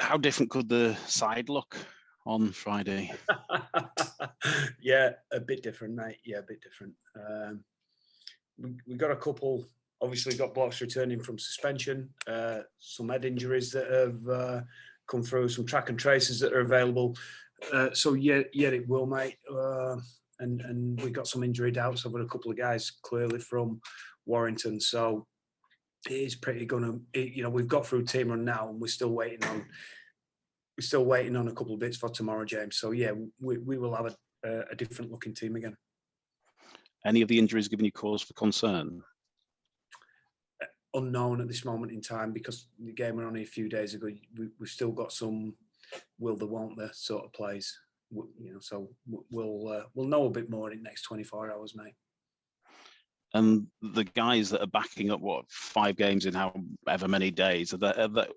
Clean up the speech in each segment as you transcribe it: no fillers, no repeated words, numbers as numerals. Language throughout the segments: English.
How different could the side look on Friday? Yeah, a bit different, mate. Yeah, a bit different. We got a couple. Obviously, got blocks returning from suspension. Some head injuries that have come through. Some track and traces that are available. So yeah, it will, mate. And we got some injury doubts over a couple of guys clearly from Warrington. So it is pretty gonna. We've got through team run now, and we're still waiting on a couple of bits for tomorrow, James. So yeah, we will have a different looking team again. Any of the injuries giving you cause for concern? Unknown at this moment in time, because the game were only a few days ago. We've still got some will there, won't there sort of plays. So we'll know a bit more in the next 24 hours, mate. And the guys that are backing up, 5 games in however many days, what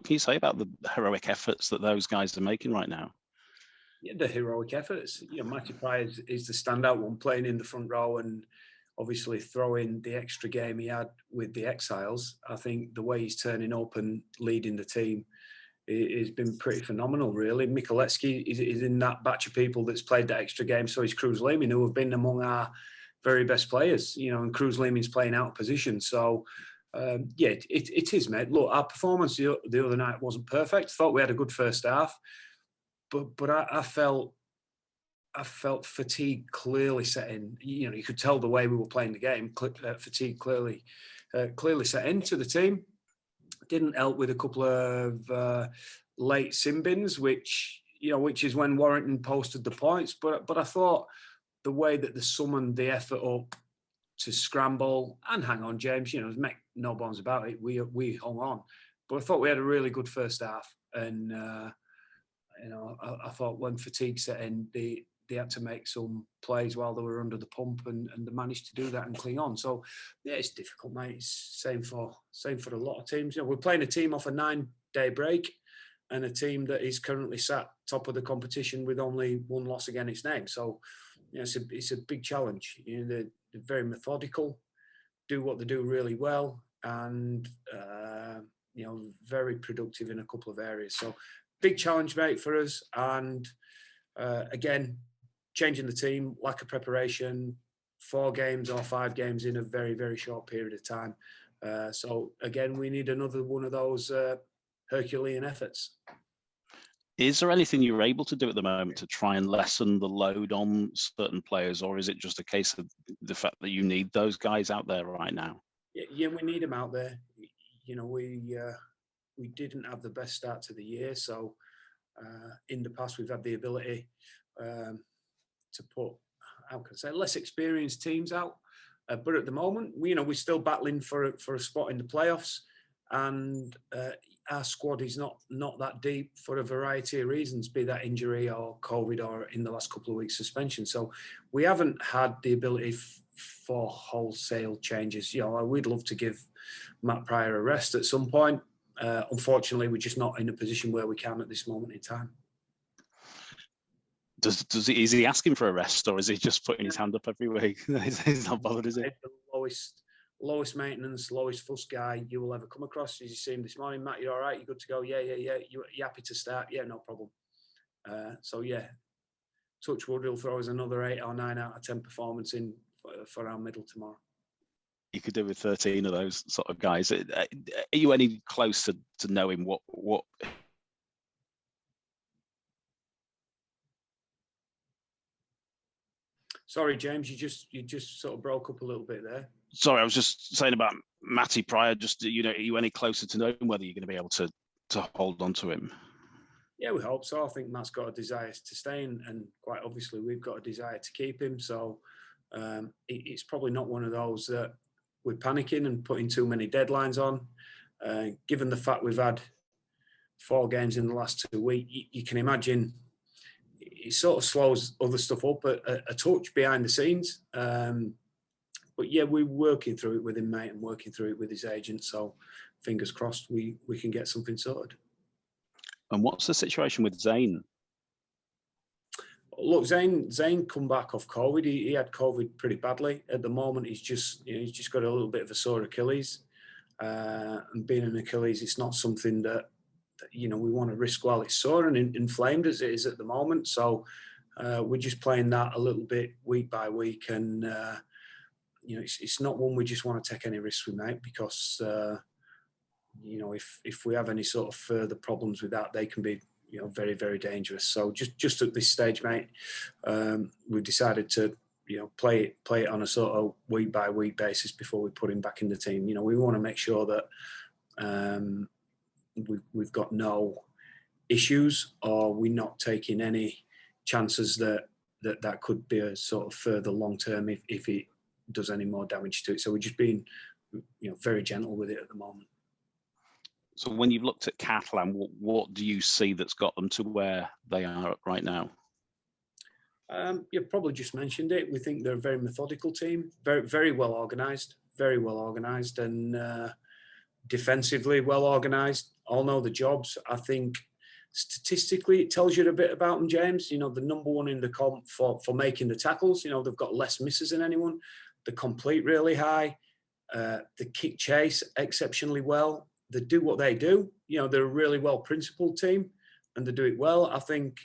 can you say about the heroic efforts that those guys are making right now? Yeah, the heroic efforts. Matty Pryor is the standout one, playing in the front row and obviously throwing the extra game he had with the Exiles. I think the way he's turning up and leading the team has been pretty phenomenal, really. Michalecki is in that batch of people that's played that extra game. So is Cruz Lehman, who have been among our very best players, and Cruz Lehman's playing out of position. So, yeah, it is, mate. Look, our performance the other night wasn't perfect. Thought we had a good first half, but I felt fatigue clearly set in. You could tell the way we were playing the game. Fatigue clearly set into the team. Didn't help with a couple of late sin bins, which is when Warrington posted the points. But I thought the way that they summoned the effort up to scramble and hang on, James, make no bones about it. We hung on, but I thought we had a really good first half, and I thought when fatigue set in, they had to make some plays while they were under the pump, and they managed to do that and cling on. So yeah, it's difficult, mate. It's same for a lot of teams. We're playing a team off a 9-day break, and a team that is currently sat top of the competition with only one loss against its name. So it's a big challenge. They're very methodical, do what they do really well, and very productive in a couple of areas. So big challenge, mate, for us. And again, changing the team, lack of preparation, 4 games or 5 games in a very, very short period of time. So again, we need another one of those Herculean efforts. Is there anything you're able to do at the moment to try and lessen the load on certain players, or is it just a case of the fact that you need those guys out there right now? Yeah, we need them out there. We didn't have the best start to the year, so in the past we've had the ability to put, how can I say, less experienced teams out. But at the moment, we're still battling for a spot in the playoffs, and our squad is not that deep for a variety of reasons, be that injury or COVID or in the last couple of weeks suspension. So we haven't had the ability for wholesale changes. We'd love to give Matt Pryor a rest at some point. Unfortunately, we're just not in a position where we can at this moment in time. Is he asking for a rest, or is he just putting his hand up every week? He's not bothered, is he? The lowest maintenance, lowest fuss guy you will ever come across. As you see him this morning, Matt, you're all right? You're good to go? Yeah. You happy to start? Yeah, no problem. So yeah, touch wood, he'll throw us another 8 or 9 out of 10 performance in for our middle tomorrow. You could do with 13 of those sort of guys. Are you any close to knowing what? Sorry, James, you just sort of broke up a little bit there. Sorry, I was just saying about Matty Pryor. Just, are you any closer to knowing whether you're going to be able to hold on to him? Yeah, we hope so. I think Matt's got a desire to stay, and quite obviously we've got a desire to keep him. So it's probably not one of those that we're panicking and putting too many deadlines on. Given the fact we've had 4 games in the last 2 weeks, you can imagine it sort of slows other stuff up a touch behind the scenes. But yeah, we're working through it with him, mate, and working through it with his agent. So fingers crossed we can get something sorted. And what's the situation with Zane? Look, Zane come back off COVID. He had COVID pretty badly. At the moment, he's just got a little bit of a sore Achilles. And being an Achilles, it's not something that we want to risk while it's sore and inflamed as it is at the moment. So we're just playing that a little bit week by week, and it's not one we just want to take any risks with, mate, because if we have any sort of further problems with that, they can be very, very dangerous. So just at this stage, mate, we've decided to play it on a sort of week by week basis before we put him back in the team. We want to make sure that we've got no issues, or we're not taking any chances that could be a sort of further long term if it does any more damage to it. So we're just being very gentle with it at the moment. So when you've looked at Catalan, what do you see that's got them to where they are right now? You've probably just mentioned it. We think they're a very methodical team, very, very well organised, and defensively well organised. All know the jobs. I think statistically it tells you a bit about them, James. The number one in the comp for making the tackles. They've got less misses than anyone. They complete really high. They kick chase exceptionally well. They do what they do. They're a really well principled team, and they do it well. I think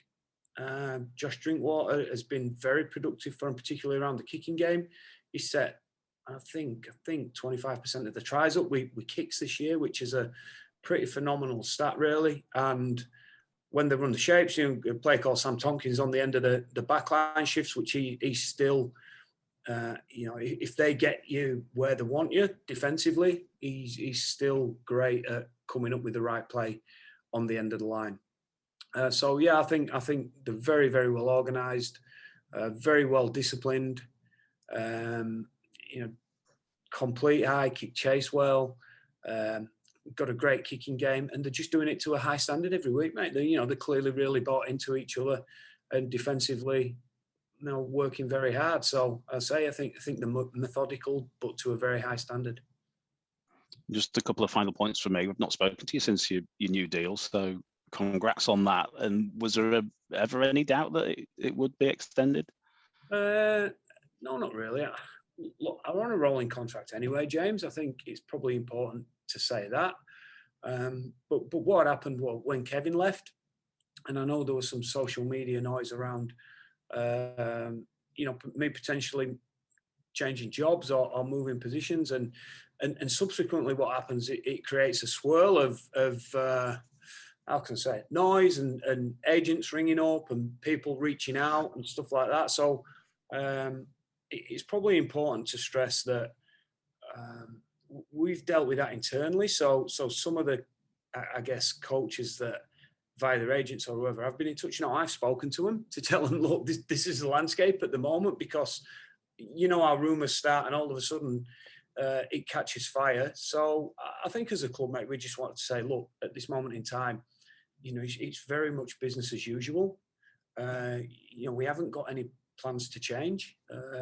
Josh Drinkwater has been very productive for him, particularly around the kicking game. He set, I think 25% of the tries up with kicks this year, which is a pretty phenomenal stat, really. And when they run the shapes, a player called Sam Tompkins on the end of the backline shifts, which he's still, if they get you where they want you defensively, he's still great at coming up with the right play on the end of the line. I think they're very, very well organised, very well disciplined. Complete high kick chase well. Got a great kicking game, and they're just doing it to a high standard every week, mate. They're clearly really bought into each other, and defensively, working very hard. So I think they're methodical, but to a very high standard. Just a couple of final points from me. We've not spoken to you since your new deal, so congrats on that. And was there ever any doubt that it would be extended? No, not really. Look, I'm on a rolling contract anyway, James. I think it's probably important to say that. But what happened when Kevin left, and I know there was some social media noise around, me potentially changing jobs or moving positions, and subsequently what happens, it creates a swirl of how can I say it, noise and agents ringing up and people reaching out and stuff like that. So it's probably important to stress that we've dealt with that internally. So some of the, I guess, coaches that via their agents or whoever I've been in touch, I've spoken to them to tell them, look, this is the landscape at the moment, because how rumours start and all of a sudden it catches fire. So I think as a club, mate, we just want to say, look, at this moment in time, it's very much business as usual. We haven't got any plans to change.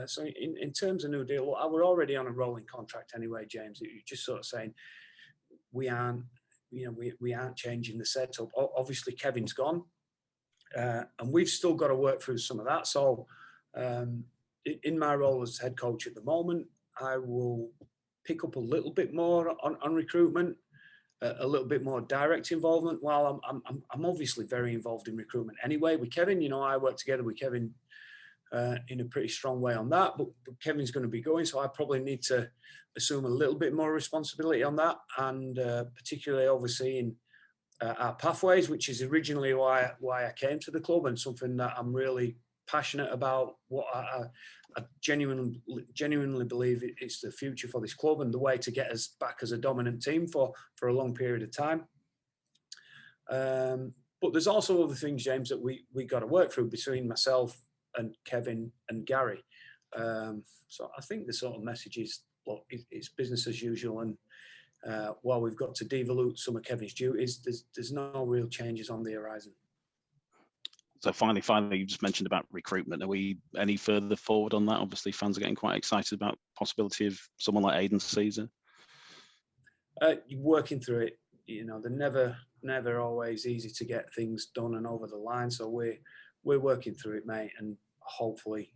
So in terms of new deal, look, we're already on a rolling contract anyway, James. You're just sort of saying we aren't changing the setup. Obviously, Kevin's gone, and we've still got to work through some of that. So in my role as head coach at the moment, I will pick up a little bit more on recruitment, a little bit more direct involvement. While I'm obviously very involved in recruitment anyway with Kevin. I work together with Kevin in a pretty strong way on that, but Kevin's going to be going, so I probably need to assume a little bit more responsibility on that, and particularly overseeing our pathways, which is originally why I came to the club, and something that I'm really passionate about. What I genuinely believe it's the future for this club and the way to get us back as a dominant team for a long period of time. But there's also other things, James, that we got to work through between myself and Kevin and Gary. So I think the sort of message is, look, it's business as usual, and while we've got to devolute some of Kevin's duties, there's no real changes on the horizon. So finally, you just mentioned about recruitment. Are we any further forward on that? Obviously, fans are getting quite excited about the possibility of someone like Aidan Caesar. Working through it, they're never always easy to get things done and over the line. So we're working through it, mate, and hopefully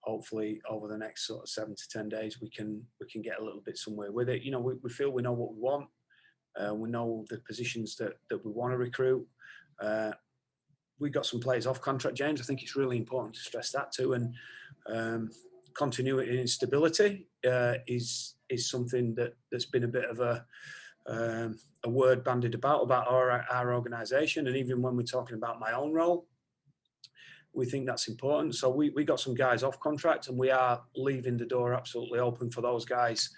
over the next sort of 7 to 10 days we can get a little bit somewhere with it. We feel we know what we want. We know the positions that we want to recruit. We got some players off contract, James. I think it's really important to stress that too. And continuity and stability is something that's been a bit of a word bandied about our organisation. And even when we're talking about my own role, we think that's important. So we got some guys off contract, and we are leaving the door absolutely open for those guys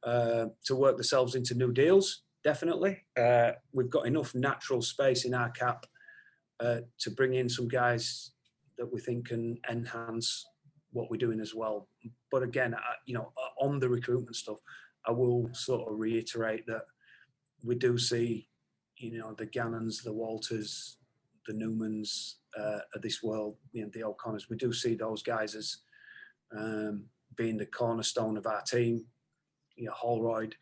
to work themselves into new deals. Definitely. We've got enough natural space in our cap to bring in some guys that we think can enhance what we're doing as well. But again, on the recruitment stuff, I will sort of reiterate that we do see, the Gannons, the Walters, the Newmans of this world, the O'Connors. We do see those guys as being the cornerstone of our team. Holroyd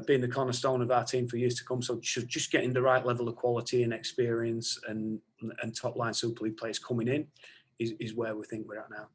being the cornerstone of our team for years to come. So just getting the right level of quality and experience and top line Super League players coming in is where we think we're at now.